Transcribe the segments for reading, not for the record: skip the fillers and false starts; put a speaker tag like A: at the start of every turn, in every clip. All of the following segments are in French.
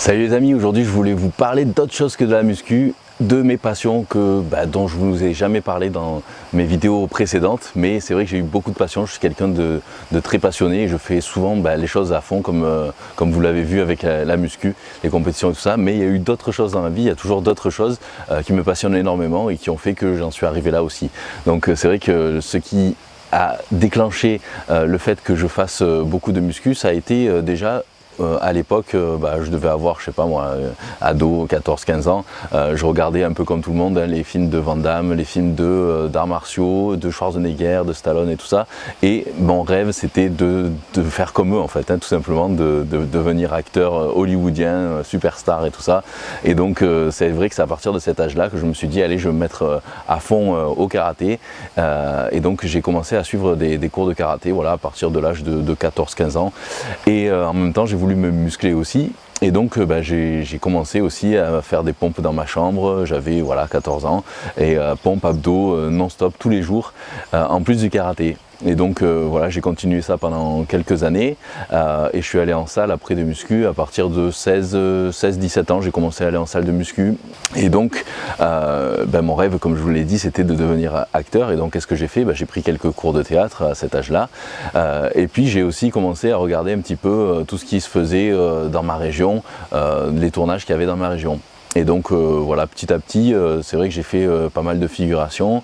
A: Salut les amis, aujourd'hui je voulais vous parler d'autre chose que de la muscu, de mes passions dont je ne vous ai jamais parlé dans mes vidéos précédentes, mais c'est vrai que j'ai eu beaucoup de passion, je suis quelqu'un de très passionné et je fais souvent les choses à fond comme vous l'avez vu avec la muscu, les compétitions et tout ça, mais il y a eu d'autres choses dans ma vie, il y a toujours d'autres choses qui me passionnent énormément et qui ont fait que j'en suis arrivé là aussi. Donc c'est vrai que ce qui a déclenché le fait que je fasse beaucoup de muscu, ça a été déjà à l'époque, je devais avoir, je sais pas moi, ado, 14-15 ans, je regardais un peu comme tout le monde les films de Van Damme, les films d'arts martiaux, de Schwarzenegger, de Stallone et tout ça, et mon rêve c'était de faire comme eux en fait, tout simplement, de devenir acteur hollywoodien, superstar et tout ça, et donc c'est vrai que c'est à partir de cet âge-là que je me suis dit, allez, je vais me mettre à fond au karaté, et donc j'ai commencé à suivre des cours de karaté, voilà, à partir de l'âge de 14-15 ans, et en même temps j'ai voulu me muscler aussi et donc j'ai commencé aussi à faire des pompes dans ma chambre, j'avais 14 ans et pompes abdos non-stop tous les jours en plus du karaté. Et donc j'ai continué ça pendant quelques années et je suis allé en salle après de muscu à partir de 16-17 ans, j'ai commencé à aller en salle de muscu et donc mon rêve, comme je vous l'ai dit, c'était de devenir acteur. Et donc qu'est-ce que j'ai fait? J'ai pris quelques cours de théâtre à cet âge-là et puis j'ai aussi commencé à regarder un petit peu tout ce qui se faisait dans ma région, les tournages qu'il y avait dans ma région. Et donc petit à petit, c'est vrai que j'ai fait pas mal de figurations,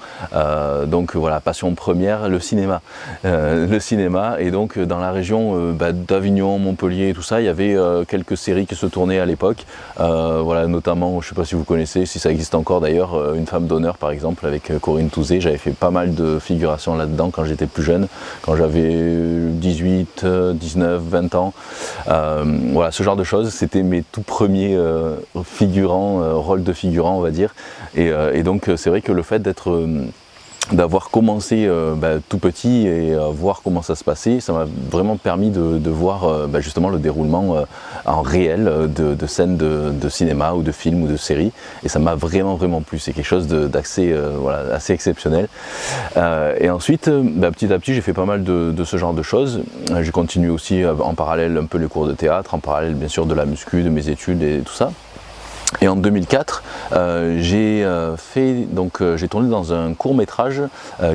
A: passion première, le cinéma. Et donc dans la région d'Avignon, Montpellier et tout ça, il y avait quelques séries qui se tournaient à l'époque, notamment, je ne sais pas si vous connaissez, si ça existe encore d'ailleurs, Une femme d'honneur par exemple, avec Corinne Touzé. J'avais fait pas mal de figurations là-dedans quand j'étais plus jeune, quand j'avais 18, 19, 20 ans. Ce genre de choses, c'était mes tout premiers figurants, rôle de figurant on va dire, et donc c'est vrai que le fait d'avoir commencé tout petit et voir comment ça se passait, ça m'a vraiment permis de voir justement le déroulement en réel de scènes de cinéma ou de films ou de séries, et ça m'a vraiment plu. C'est quelque chose d'assez assez exceptionnel. Et ensuite petit à petit j'ai fait pas mal de ce genre de choses. J'ai continué aussi en parallèle un peu les cours de théâtre, en parallèle bien sûr de la muscu, de mes études et tout ça. Et en 2004, j'ai tourné dans un court-métrage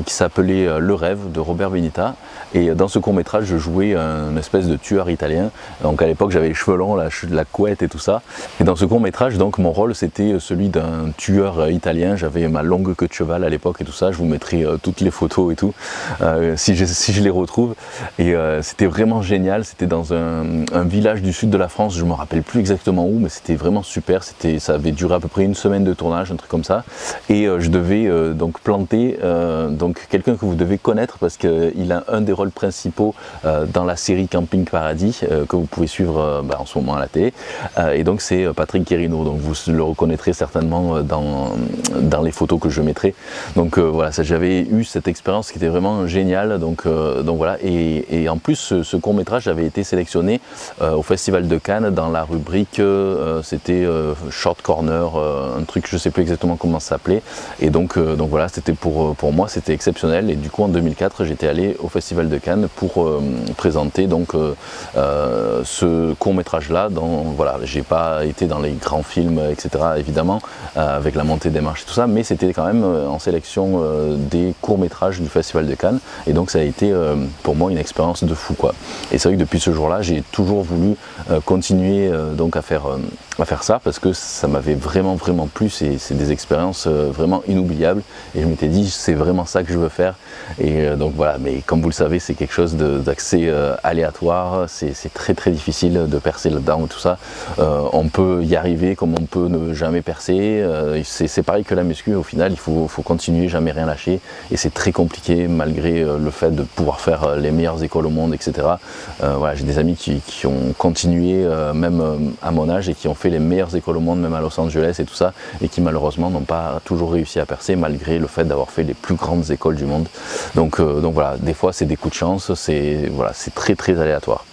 A: qui s'appelait Le Rêve de Robert Benita. Et dans ce court-métrage, je jouais un espèce de tueur italien. Donc à l'époque, j'avais les cheveux longs, la couette et tout ça. Et dans ce court-métrage, donc mon rôle, c'était celui d'un tueur italien. J'avais ma longue queue de cheval à l'époque et tout ça. Je vous mettrai toutes les photos et tout, si je les retrouve. Et c'était vraiment génial. C'était dans un village du sud de la France. Je ne me rappelle plus exactement où, mais c'était vraiment super. Ça avait duré à peu près une semaine de tournage, un truc comme ça, et je devais donc planter quelqu'un que vous devez connaître parce qu'il a un des rôles principaux dans la série Camping Paradis que vous pouvez suivre en ce moment à la télé, et donc c'est Patrick Guérino, donc vous le reconnaîtrez certainement dans les photos que je mettrai. Donc j'avais eu cette expérience qui était vraiment géniale, et en plus ce court métrage avait été sélectionné au Festival de Cannes dans la rubrique c'était Short Corner, un truc, je sais plus exactement comment ça s'appelait, et donc c'était pour moi c'était exceptionnel. Et du coup en 2004 j'étais allé au Festival de Cannes pour présenter ce court métrage là. J'ai pas été dans les grands films etc évidemment, avec la montée des marches et tout ça, mais c'était quand même en sélection des courts métrages du Festival de Cannes, et donc ça a été pour moi une expérience de fou quoi. Et c'est vrai que depuis ce jour là j'ai toujours voulu continuer à faire ça, parce que ça m'avait vraiment plu. C'est des expériences vraiment inoubliables, et je m'étais dit c'est vraiment ça que je veux faire. Et mais comme vous le savez, c'est quelque chose d'assez aléatoire, c'est très difficile de percer là-dedans et tout ça. On peut y arriver comme on peut ne jamais percer, c'est pareil que la muscu, au final il faut continuer, jamais rien lâcher, et c'est très compliqué malgré le fait de pouvoir faire les meilleures écoles au monde etc. J'ai des amis qui ont continué même à mon âge et qui ont fait les meilleures écoles au monde, même à Los Angeles et tout ça, et qui malheureusement n'ont pas toujours réussi à percer malgré le fait d'avoir fait les plus grandes écoles du monde. Donc des fois c'est des coups de chance, c'est très aléatoire.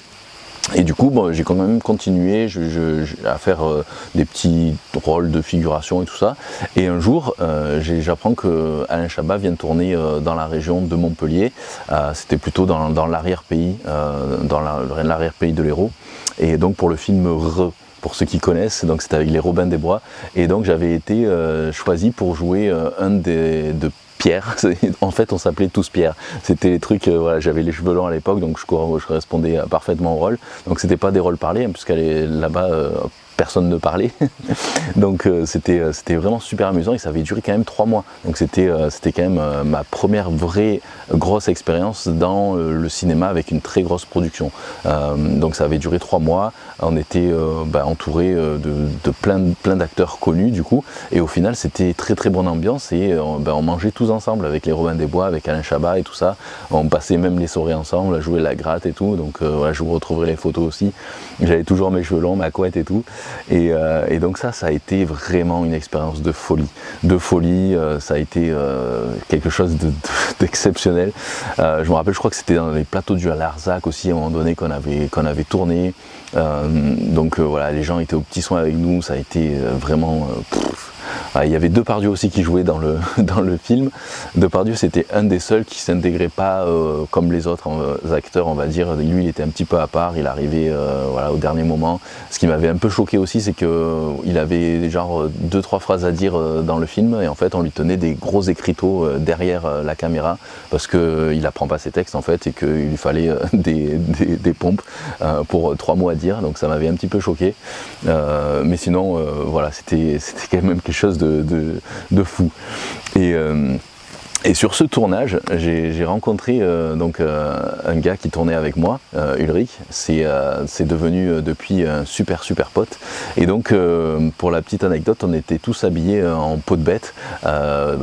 A: Et du coup, j'ai quand même continué à faire des petits rôles de figuration et tout ça. Et un jour, j'apprends que Alain Chabat vient tourner dans la région de Montpellier. C'était plutôt dans l'arrière-pays, dans l'arrière-pays de l'Hérault. Et donc pour le film pour ceux qui connaissent, donc c'était avec les Robins des Bois, et donc j'avais été choisi pour jouer de Pierre. En fait, on s'appelait tous Pierre. C'était les trucs, voilà, j'avais les cheveux longs à l'époque, donc je correspondais parfaitement au rôle. Donc c'était pas des rôles parlés, hein, puisqu'elle est là-bas. Personne ne parlait, donc c'était vraiment super amusant et ça avait duré quand même 3 mois, donc c'était quand même ma première vraie grosse expérience dans le cinéma avec une très grosse production. Donc ça avait duré 3 mois, on était entouré de plein d'acteurs connus du coup, et au final c'était très bonne ambiance et on mangeait tous ensemble avec les Robins des Bois, avec Alain Chabat et tout ça, on passait même les soirées ensemble, à jouer la gratte et tout, donc voilà, je vous retrouverai les photos aussi, j'avais toujours mes cheveux longs, ma couette et tout. Et donc ça a été vraiment une expérience de folie, ça a été quelque chose d'exceptionnel. Je me rappelle, je crois que c'était dans les plateaux du Larzac aussi à un moment donné qu'on avait tourné, donc voilà, les gens étaient aux petits soins avec nous, ça a été vraiment... il y avait Depardieu aussi qui jouait dans le film. Depardieu, c'était un des seuls qui ne s'intégrait pas comme les autres acteurs, on va dire. Lui, il était un petit peu à part, il arrivait voilà, au dernier moment. Ce qui m'avait un peu choqué aussi, c'est qu'il avait genre 2-3 phrases à dire dans le film, et en fait, on lui tenait des gros écriteaux derrière la caméra, parce qu'il n'apprend pas ses textes en fait, et qu'il lui fallait des pompes pour 3 mots à dire, donc ça m'avait un petit peu choqué. Mais sinon, voilà, c'était quand même quelque chose de fou. Et sur ce tournage, j'ai rencontré un gars qui tournait avec moi, Ulrich. C'est devenu depuis un super pote. Et donc pour la petite anecdote, on était tous habillés en peau de bête.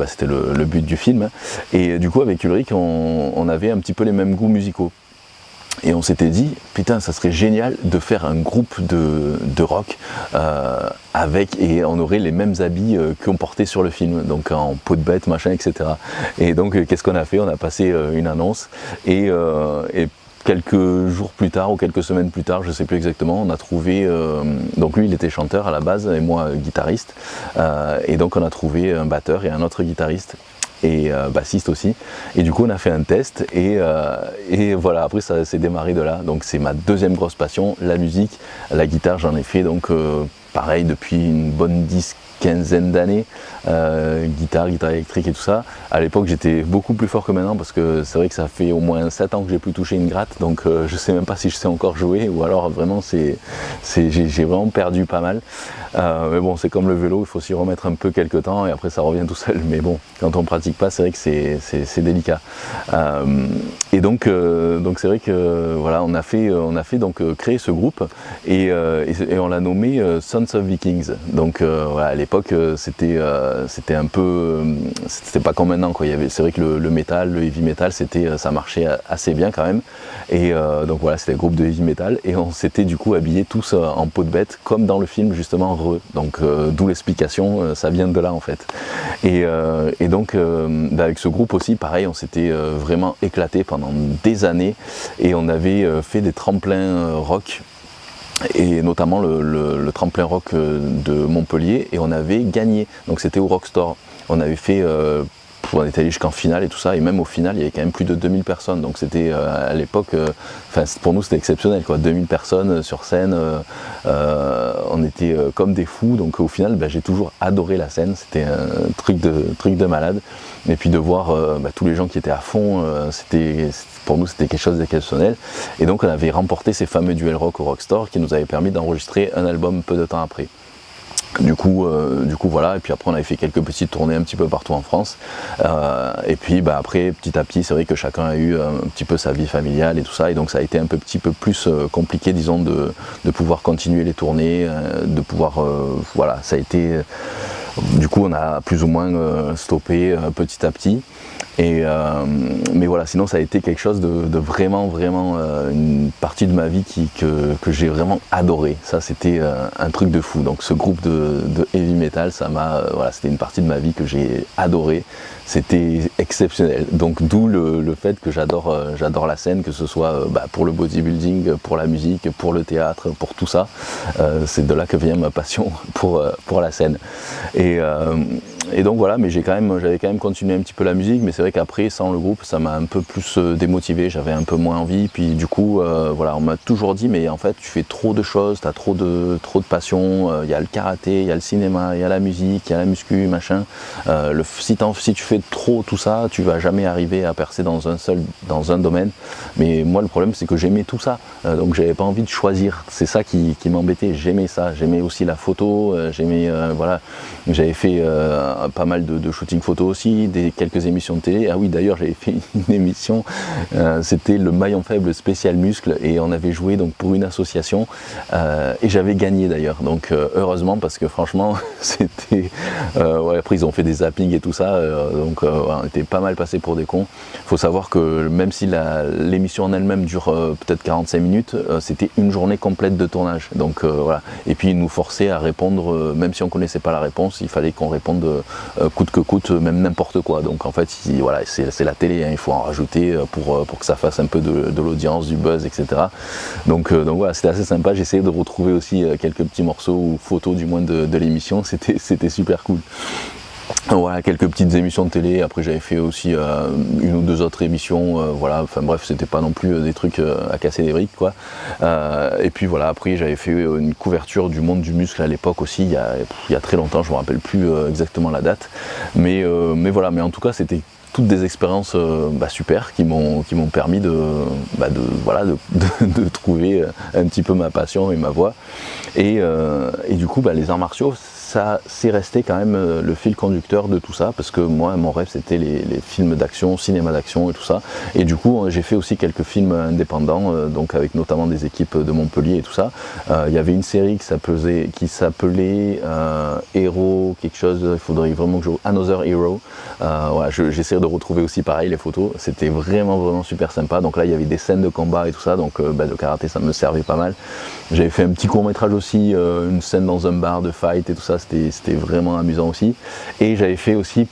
A: C'était le but du film. Et du coup avec Ulrich, on avait un petit peu les mêmes goûts musicaux. Et on s'était dit, putain, ça serait génial de faire un groupe de rock et on aurait les mêmes habits qu'on portait sur le film, donc en peau de bête, machin, etc. Et donc, qu'est-ce qu'on a fait? On a passé une annonce et quelques jours plus tard ou quelques semaines plus tard, je ne sais plus exactement, on a trouvé, donc lui il était chanteur à la base et moi guitariste, et donc on a trouvé un batteur et un autre guitariste. Et bassiste aussi, et du coup on a fait un test et voilà, après ça s'est démarré de là. Donc c'est ma deuxième grosse passion, la musique, la guitare. J'en ai fait donc pareil depuis une bonne 10-15 d'années, guitare électrique et tout ça. À l'époque j'étais beaucoup plus fort que maintenant, parce que c'est vrai que ça fait au moins 7 ans que j'ai plus touché une gratte, donc je sais même pas si je sais encore jouer, ou alors vraiment j'ai vraiment perdu pas mal. Mais bon, c'est comme le vélo, il faut s'y remettre un peu quelques temps et après ça revient tout seul. Mais bon, quand on pratique pas, c'est vrai que c'est délicat. Et donc c'est vrai que voilà, on a fait donc créer ce groupe et on l'a nommé Sons of Vikings. Donc voilà, à l'époque c'était un peu, c'était pas comme maintenant quoi. C'est vrai que le métal, le heavy metal, ça marchait assez bien quand même. Et donc voilà, c'était le groupe de heavy metal et on s'était du coup habillés tous en peau de bête comme dans le film justement. Donc d'où l'explication, ça vient de là en fait. Et donc avec ce groupe aussi, pareil, on s'était vraiment éclaté pendant des années et on avait fait des tremplins rock. Et notamment le tremplin rock de Montpellier, et on avait gagné, donc c'était au Rockstore. On avait fait, on était allé jusqu'en finale et tout ça, et même au final il y avait quand même plus de 2000 personnes, donc c'était à l'époque, pour nous c'était exceptionnel quoi, 2000 personnes sur scène, on était comme des fous, donc au final j'ai toujours adoré la scène, c'était un truc de malade, et puis de voir tous les gens qui étaient à fond, pour nous c'était quelque chose d'exceptionnel, et donc on avait remporté ces fameux duels rock au Rockstore qui nous avaient permis d'enregistrer un album peu de temps après. Du coup voilà, et puis après on avait fait quelques petites tournées un petit peu partout en France, et puis après petit à petit c'est vrai que chacun a eu un petit peu sa vie familiale et tout ça, et donc ça a été un petit peu plus compliqué disons de pouvoir continuer les tournées, de pouvoir voilà, ça a été du coup on a plus ou moins stoppé petit à petit. Mais voilà, sinon ça a été quelque chose de vraiment une partie de ma vie que j'ai vraiment adoré. Ça c'était un truc de fou. Donc ce groupe de heavy metal, voilà, c'était une partie de ma vie que j'ai adoré. C'était exceptionnel. Donc d'où le fait que j'adore la scène, que ce soit pour le bodybuilding, pour la musique, pour le théâtre, pour tout ça. C'est de là que vient ma passion pour la scène. donc voilà, mais j'avais quand même continué un petit peu la musique, mais c'est vrai qu'après, sans le groupe, ça m'a un peu plus démotivé, j'avais un peu moins envie, puis du coup, voilà, on m'a toujours dit, mais en fait, tu fais trop de choses, tu as trop de passion, il y a le karaté, il y a le cinéma, il y a la musique, il y a la muscu, machin. Si tu fais trop tout ça, tu vas jamais arriver à percer dans un domaine. Mais moi, le problème, c'est que j'aimais tout ça, donc j'avais pas envie de choisir. C'est ça qui m'embêtait. J'aimais ça, j'aimais aussi la photo, voilà, j'avais fait pas mal de shooting photo aussi, quelques émissions de télé. Ah oui, d'ailleurs, j'avais fait une émission, c'était le maillon faible spécial muscle, et on avait joué donc pour une association, et j'avais gagné d'ailleurs. Donc heureusement, parce que franchement, c'était ouais, après ils ont fait des zappings et tout ça, donc voilà, on était pas mal passé pour des cons. Faut savoir que même si l'émission en elle-même dure peut-être 45 minutes, c'était une journée complète de tournage. Donc voilà. Et puis ils nous forçaient à répondre, même si on connaissait pas la réponse, il fallait qu'on réponde coûte que coûte, même n'importe quoi. Donc en fait, voilà, c'est la télé, hein, il faut en rajouter pour que ça fasse un peu de l'audience, du buzz, etc. Donc voilà, c'était assez sympa. J'essayais de retrouver aussi quelques petits morceaux ou photos du moins de l'émission. C'était super cool. Voilà, quelques petites émissions de télé. Après, j'avais fait aussi une ou deux autres émissions, voilà, enfin bref, c'était pas non plus des trucs à casser des briques, quoi. Et puis voilà, après j'avais fait une couverture du monde du muscle à l'époque aussi, il y a très longtemps, je me rappelle plus exactement la date, mais voilà, mais en tout cas c'était toutes des expériences super qui m'ont permis voilà, de trouver un petit peu ma passion et ma voie. Et du coup, les arts martiaux, ça c'est resté quand même le fil conducteur de tout ça, parce que moi mon rêve c'était les films d'action, cinéma d'action et tout ça. Et du coup j'ai fait aussi quelques films indépendants, donc avec notamment des équipes de Montpellier et tout ça. Il y avait une série qui s'appelait Hero quelque chose, il faudrait vraiment que Another Hero. Voilà, j'essaie de retrouver aussi pareil les photos, c'était vraiment super sympa. Donc là il y avait des scènes de combat et tout ça, donc le karaté ça me servait pas mal. J'avais fait un petit court métrage aussi, une scène dans un bar de fight et tout ça, c'était vraiment amusant aussi. Et j'avais fait aussi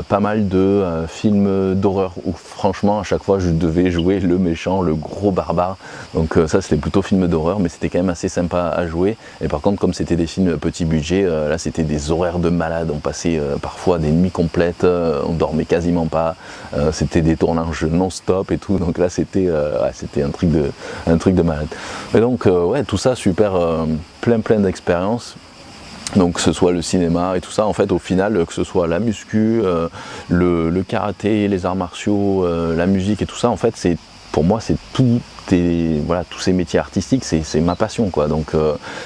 A: pas mal de films d'horreur où franchement à chaque fois je devais jouer le méchant, le gros barbare. Donc ça c'était plutôt film d'horreur, mais c'était quand même assez sympa à jouer. Et par contre, comme c'était des films petit budget, là c'était des horaires de malade. On passait parfois des nuits complètes, on dormait quasiment pas, c'était des tournages non-stop et tout. Donc là c'était un truc de malade. Et donc ouais, tout ça super, plein d'expériences. Donc que ce soit le cinéma et tout ça, en fait au final, que ce soit la muscu, le karaté, les arts martiaux, la musique et tout ça, en fait pour moi c'est tout. Voilà, tous ces métiers artistiques, c'est ma passion, quoi. Donc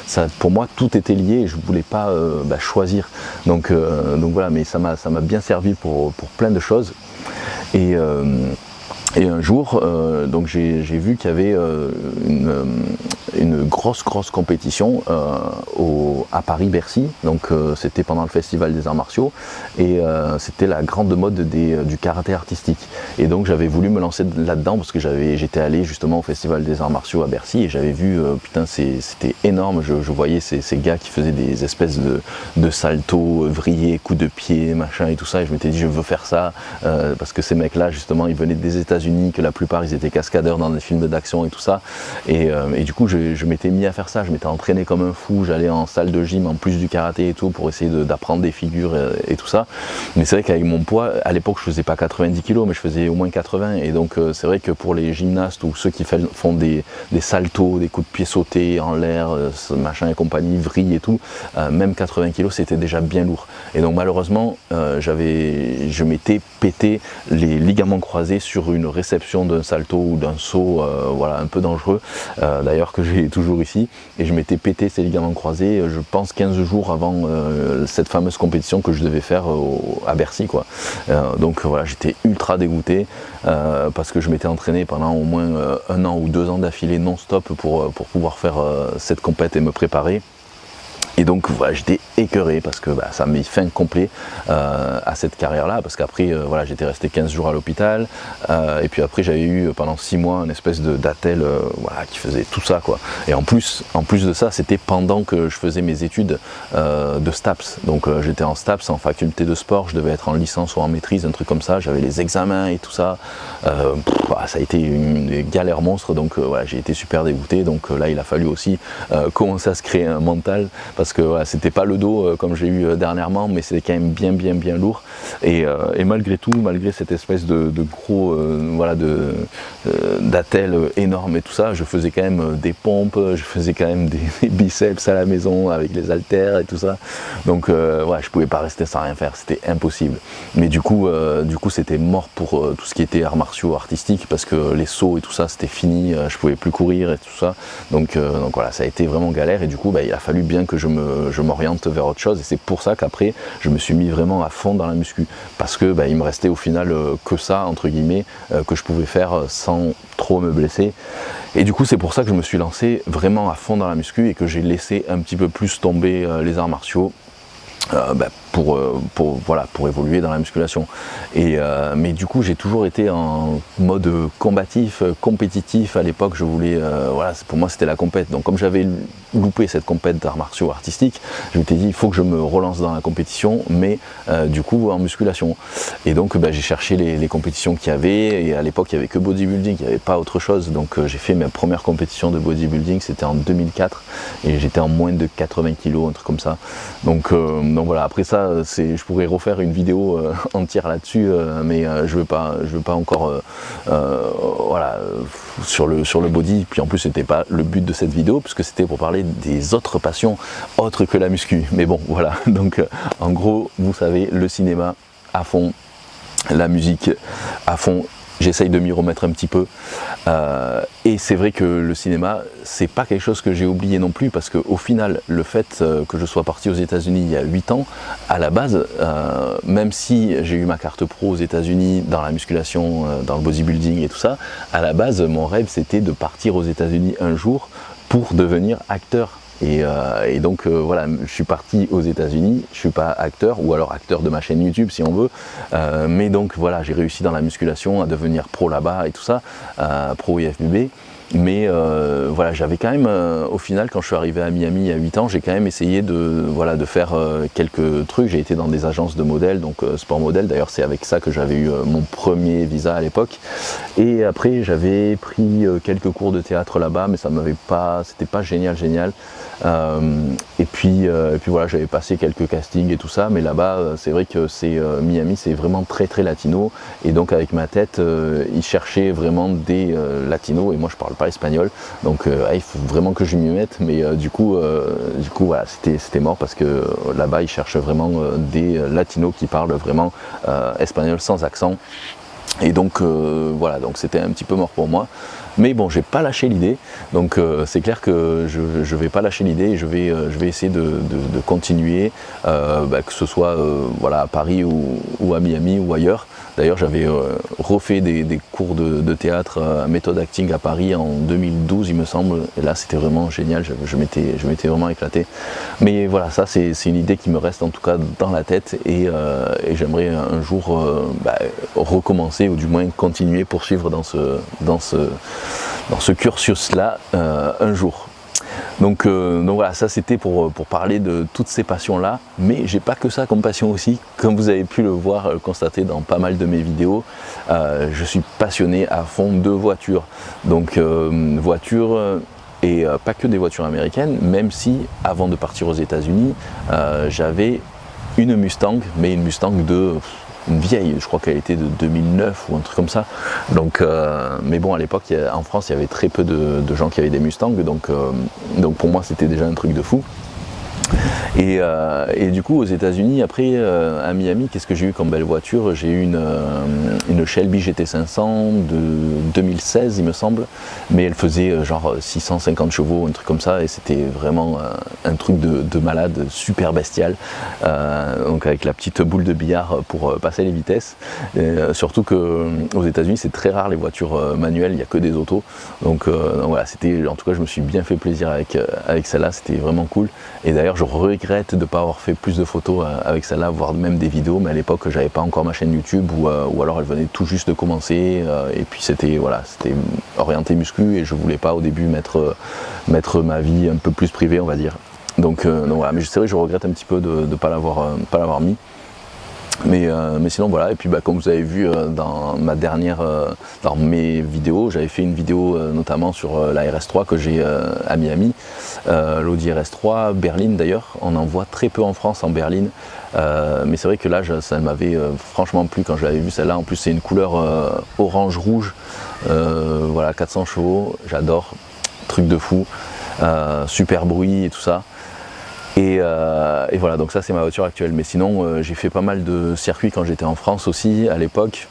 A: ça, pour moi tout était lié et je voulais pas choisir. Donc voilà, mais ça m'a bien servi pour plein de choses. Et un jour, donc j'ai vu qu'il y avait une grosse compétition à Paris-Bercy. Donc c'était pendant le festival des arts martiaux et c'était la grande mode du karaté artistique. Et donc j'avais voulu me lancer là-dedans parce que j'étais allé justement au festival des arts martiaux à Bercy et j'avais vu, putain, c'était énorme. Je voyais ces gars qui faisaient des espèces de saltos, vrillés, coups de pied, machin et tout ça. Et je m'étais dit, je veux faire ça parce que ces mecs-là, justement, ils venaient des États-Unis, que la plupart ils étaient cascadeurs dans des films d'action et tout ça. Et du coup, je m'étais mis à faire ça. Je m'étais entraîné comme un fou. J'allais en salle de gym en plus du karaté et tout pour essayer d'apprendre des figures et tout ça. Mais c'est vrai qu'avec mon poids, à l'époque, je faisais pas 90 kg, mais je faisais au moins 80. Et donc, c'est vrai que pour les gymnastes ou ceux qui font des saltos, des coups de pied sautés en l'air, machin et compagnie, vrille et tout, même 80 kg, c'était déjà bien lourd. Et donc, malheureusement, je m'étais pété les ligaments croisés sur une réception d'un salto ou d'un saut, voilà, un peu dangereux, d'ailleurs que j'ai toujours ici. Et je m'étais pété ces ligaments croisés, je pense 15 jours avant cette fameuse compétition que je devais faire à Bercy, quoi. Donc voilà, j'étais ultra dégoûté parce que je m'étais entraîné pendant au moins 1 an ou 2 ans d'affilée non-stop pour pouvoir faire cette compète et me préparer. Et donc voilà, j'étais écœuré parce que ça m'a mis fin complet à cette carrière-là, parce qu'après voilà, j'étais resté 15 jours à l'hôpital, et puis après j'avais eu pendant 6 mois une espèce d'attel voilà, qui faisait tout ça, quoi. Et en plus de ça, c'était pendant que je faisais mes études de STAPS. Donc j'étais en STAPS, en faculté de sport, je devais être en licence ou en maîtrise, un truc comme ça, j'avais les examens et tout ça. Ça a été une galère monstre, donc voilà, j'ai été super dégoûté. Donc là il a fallu aussi commencer à se créer un mental, parce parce que voilà, c'était pas le dos comme j'ai eu dernièrement, mais c'était quand même bien lourd. Et malgré tout, malgré cette espèce de gros voilà, d'attelle énorme et tout ça, je faisais quand même des pompes, je faisais quand même des biceps à la maison avec les haltères et tout ça. Donc ouais, je pouvais pas rester sans rien faire, c'était impossible. Mais du coup c'était mort pour tout ce qui était arts martiaux artistiques, parce que les sauts et tout ça c'était fini, je pouvais plus courir et tout ça. Donc voilà, ça a été vraiment galère, et du coup il a fallu bien que je m'oriente vers autre chose, et c'est pour ça qu'après je me suis mis vraiment à fond dans la muscu, parce que il me restait au final que ça entre guillemets que je pouvais faire sans trop me blesser. Et du coup c'est pour ça que je me suis lancé vraiment à fond dans la muscu, et que j'ai laissé un petit peu plus tomber les arts martiaux pour évoluer dans la musculation. Mais du coup j'ai toujours été en mode combatif, compétitif. À l'époque je voulais, voilà, pour moi c'était la compète. Donc comme j'avais loupé cette compète d'arts martiaux artistiques, je m'étais dit il faut que je me relance dans la compétition, mais du coup en musculation. Et donc j'ai cherché les compétitions qu'il y avait, et à l'époque il n'y avait que bodybuilding, il n'y avait pas autre chose. Donc j'ai fait ma première compétition de bodybuilding, c'était en 2004, et j'étais en moins de 80 kg, un truc comme ça. Donc voilà, après ça je pourrais refaire une vidéo entière là-dessus, mais je veux pas encore voilà, sur le body. Puis en plus c'était pas le but de cette vidéo, puisque c'était pour parler des autres passions autres que la muscu. Mais bon voilà, donc en gros vous savez, le cinéma à fond, la musique à fond. J'essaye de m'y remettre un petit peu, et c'est vrai que le cinéma c'est pas quelque chose que j'ai oublié non plus, parce qu'au final le fait que je sois parti aux États-Unis il y a 8 ans, à la base, même si j'ai eu ma carte pro aux États-Unis dans la musculation, dans le bodybuilding et tout ça, à la base mon rêve c'était de partir aux États-Unis un jour pour devenir acteur. Et donc voilà, je suis parti aux États-Unis, je suis pas acteur, ou alors acteur de ma chaîne YouTube si on veut, mais donc voilà, j'ai réussi dans la musculation à devenir pro là-bas et tout ça, pro IFBB. Mais voilà, j'avais quand même, au final, quand je suis arrivé à Miami il y a 8 ans, j'ai quand même essayé de faire quelques trucs. J'ai été dans des agences de modèles, donc sport modèle. D'ailleurs, c'est avec ça que j'avais eu mon premier visa à l'époque. Et après, j'avais pris quelques cours de théâtre là-bas, mais ça m'avait pas, c'était pas génial. Et puis voilà, j'avais passé quelques castings et tout ça, mais là-bas, c'est vrai que Miami, c'est vraiment très latino. Et donc avec ma tête, ils cherchaient vraiment des latinos, et moi je parle pas espagnol, donc il faut vraiment que je m'y mette. Mais du coup voilà, c'était mort, parce que là-bas ils cherchent vraiment des latinos qui parlent vraiment espagnol sans accent. Et donc voilà, donc c'était un petit peu mort pour moi. Mais bon, j'ai pas lâché l'idée, donc c'est clair que je vais pas lâcher l'idée, et je vais essayer de continuer, que ce soit voilà, à Paris ou à Miami ou ailleurs. D'ailleurs, j'avais refait des cours de théâtre à méthode acting à Paris en 2012, il me semble, et là c'était vraiment génial, je m'étais vraiment éclaté. Mais voilà, ça c'est une idée qui me reste en tout cas dans la tête, et j'aimerais un jour recommencer, ou du moins continuer, poursuivre dans ce cursus-là un jour. Donc voilà, ça c'était pour parler de toutes ces passions-là, mais j'ai pas que ça comme passion aussi, comme vous avez pu le voir, constater dans pas mal de mes vidéos. Je suis passionné à fond de voitures, donc voitures, et pas que des voitures américaines, même si avant de partir aux États-Unis, j'avais une Mustang, mais une Mustang une vieille, je crois qu'elle était de 2009 ou un truc comme ça. Donc, mais bon, à l'époque, en France, il y avait très peu de gens qui avaient des Mustangs, donc pour moi, c'était déjà un truc de fou. Et du coup, aux États-Unis, après, à Miami, qu'est-ce que j'ai eu comme belle voiture? J'ai eu une Shelby GT500 de 2016, il me semble, mais elle faisait genre 650 chevaux, un truc comme ça, et c'était vraiment un truc de malade, super bestial, donc avec la petite boule de billard pour passer les vitesses. Surtout qu'aux États-Unis, c'est très rare les voitures manuelles, il n'y a que des autos, donc voilà, en tout cas, je me suis bien fait plaisir avec celle-là, c'était vraiment cool. Et d'ailleurs, je regrette de ne pas avoir fait plus de photos avec celle-là, voire même des vidéos, mais à l'époque j'avais pas encore ma chaîne YouTube, ou alors elle venait tout juste de commencer, et puis c'était orienté muscu, et je voulais pas au début mettre ma vie un peu plus privée, on va dire. Donc voilà, mais c'est vrai que je regrette un petit peu de ne pas l'avoir mis. Mais sinon voilà, et puis comme vous avez vu dans mes vidéos, j'avais fait une vidéo notamment sur la RS3 que j'ai à Miami, l'Audi RS3, berline d'ailleurs, on en voit très peu en France, en berline, mais c'est vrai que là ça m'avait franchement plu quand je l'avais vu celle-là. En plus c'est une couleur orange-rouge, voilà, 400 chevaux, j'adore, truc de fou, super bruit et tout ça. Et voilà, donc ça c'est ma voiture actuelle. Mais sinon j'ai fait pas mal de circuits quand j'étais en France aussi à l'époque,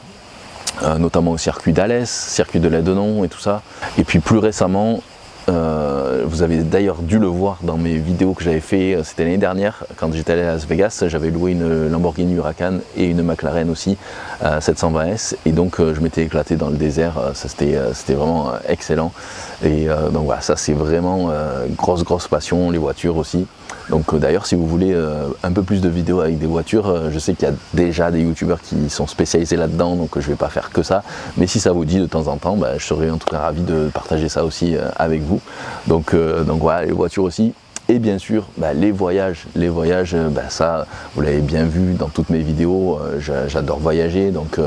A: notamment au circuit d'Alès, circuit de l'Aidenon et tout ça. Et puis plus récemment, vous avez d'ailleurs dû le voir dans mes vidéos que j'avais fait, c'était l'année dernière, quand j'étais allé à Las Vegas, j'avais loué une Lamborghini Huracan et une McLaren aussi, 720S, et donc je m'étais éclaté dans le désert, ça c'était vraiment excellent. Et donc voilà, ça c'est vraiment grosse passion, les voitures aussi. Donc d'ailleurs si vous voulez un peu plus de vidéos avec des voitures, je sais qu'il y a déjà des youtubeurs qui sont spécialisés là-dedans, donc je ne vais pas faire que ça, mais si ça vous dit de temps en temps, je serais en tout cas ravi de partager ça aussi avec vous. Donc voilà, les voitures aussi. Et bien sûr, les voyages, ça, vous l'avez bien vu dans toutes mes vidéos, j'adore voyager, donc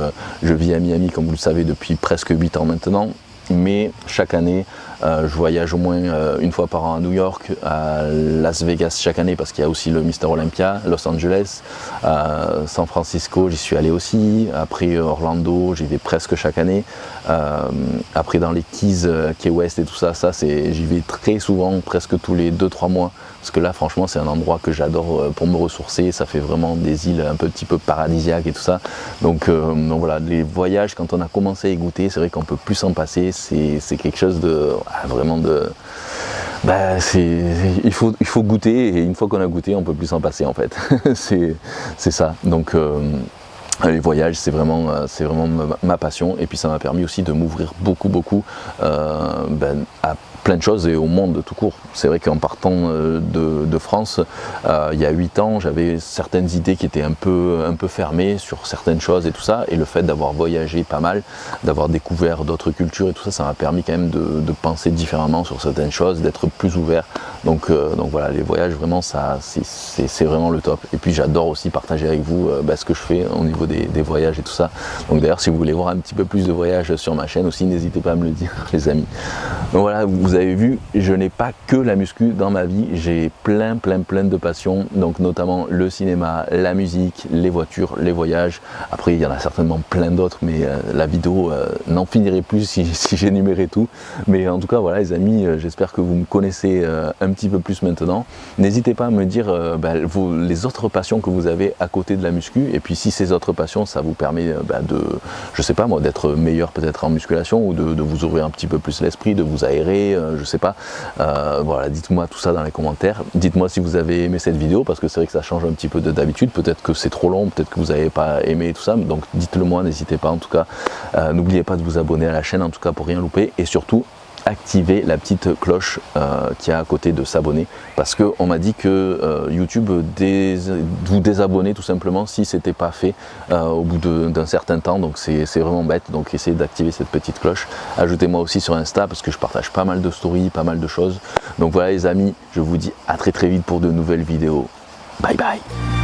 A: je vis à Miami, comme vous le savez, depuis presque 8 ans maintenant. Mais chaque année, je voyage au moins une fois par an à New York, à Las Vegas chaque année parce qu'il y a aussi le Mister Olympia, Los Angeles, San Francisco, j'y suis allé aussi, après Orlando, j'y vais presque chaque année, après dans les Keys, Key West et tout ça, j'y vais très souvent, presque tous les 2-3 mois, parce que là franchement c'est un endroit que j'adore pour me ressourcer, ça fait vraiment des îles un petit peu paradisiaques et tout ça, donc voilà, les voyages quand on a commencé à y goûter, c'est vrai qu'on peut plus s'en passer, c'est quelque chose de vraiment de... il faut goûter, et une fois qu'on a goûté on peut plus s'en passer en fait. c'est ça, donc les voyages c'est vraiment ma passion, et puis ça m'a permis aussi de m'ouvrir beaucoup à plein de choses et au monde tout court. C'est vrai qu'en partant de France, il y a 8 ans, j'avais certaines idées qui étaient un peu fermées sur certaines choses et tout ça, et le fait d'avoir voyagé pas mal, d'avoir découvert d'autres cultures et tout ça, ça m'a permis quand même de penser différemment sur certaines choses, d'être plus ouvert. Donc voilà, les voyages vraiment ça c'est vraiment le top. Et puis j'adore aussi partager avec vous ce que je fais au niveau des voyages et tout ça. Donc d'ailleurs si vous voulez voir un petit peu plus de voyages sur ma chaîne aussi, n'hésitez pas à me le dire les amis. Donc voilà, vous avez vu, je n'ai pas que la muscu dans ma vie, j'ai plein de passions, donc notamment le cinéma, la musique, les voitures, les voyages. Après il y en a certainement plein d'autres, mais la vidéo n'en finirait plus si j'énumérais tout. Mais en tout cas voilà les amis, j'espère que vous me connaissez un petit peu plus maintenant. N'hésitez pas à me dire les autres passions que vous avez à côté de la muscu, et puis si ces autres passions ça vous permet je sais pas moi, d'être meilleur peut-être en musculation, ou de vous ouvrir un petit peu plus l'esprit, de vous aérer, je sais pas, voilà, dites-moi tout ça dans les commentaires. Dites-moi si vous avez aimé cette vidéo, parce que c'est vrai que ça change un petit peu de d'habitude, peut-être que c'est trop long, peut-être que vous n'avez pas aimé tout ça, donc dites-le moi, n'hésitez pas en tout cas. N'oubliez pas de vous abonner à la chaîne en tout cas pour rien louper, et surtout activer la petite cloche qui est à côté de s'abonner, parce que on m'a dit que YouTube vous désabonnait tout simplement si c'était pas fait au bout d'un certain temps, donc c'est vraiment bête. Donc essayez d'activer cette petite cloche. Ajoutez-moi aussi sur Insta parce que je partage pas mal de stories, pas mal de choses. Donc voilà les amis, je vous dis à très vite pour de nouvelles vidéos. Bye bye.